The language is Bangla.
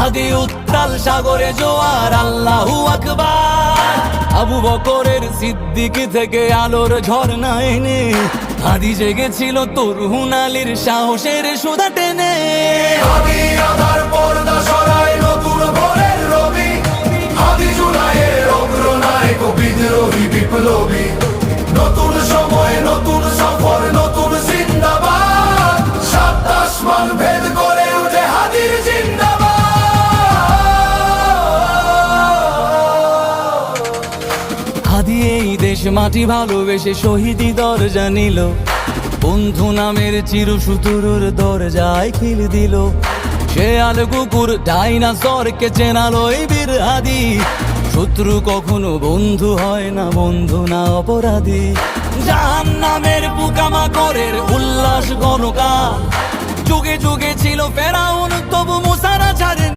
হাদি উত্তাল সাগরে জোয়ার, আল্লাহু আকবার। আবু বকরের সিদ্দিক থেকে আলোর ঝর্ণা এনে হাদি জেগেছিল তরুণ আলীর সাহসের সুধা টেনে। হাদি আধার পর্দা সরায় নতুন ভোরের রবি, হাদি জুলাইয়ের অগ্রনায়ক বিদ্রোহী বিপ্লবী। নতুন সময় নতুন সফর নতুন জিন্দাবাদ, সাত আসমান ভেদ করে উঠে হাদির জিন্দাবাদ। হাদি এই দেশ মাটি ভালোবেসে শহীদি দরজা নিল, বন্ধু নামের চিরসুতুরুর দরজায় খিল দিল। শেয়াল কুকুর ডাইনাসরকে চেনালো এই বীর হাদি, শত্রু কখনো বন্ধু হয় না, বন্ধু না অপরাধী। জাহান্নামের পোকামাকড়ের উল্লাস গণকাল, যুগে যুগে ছিল ফেরাউন তবু মুসারা ছাড়েন।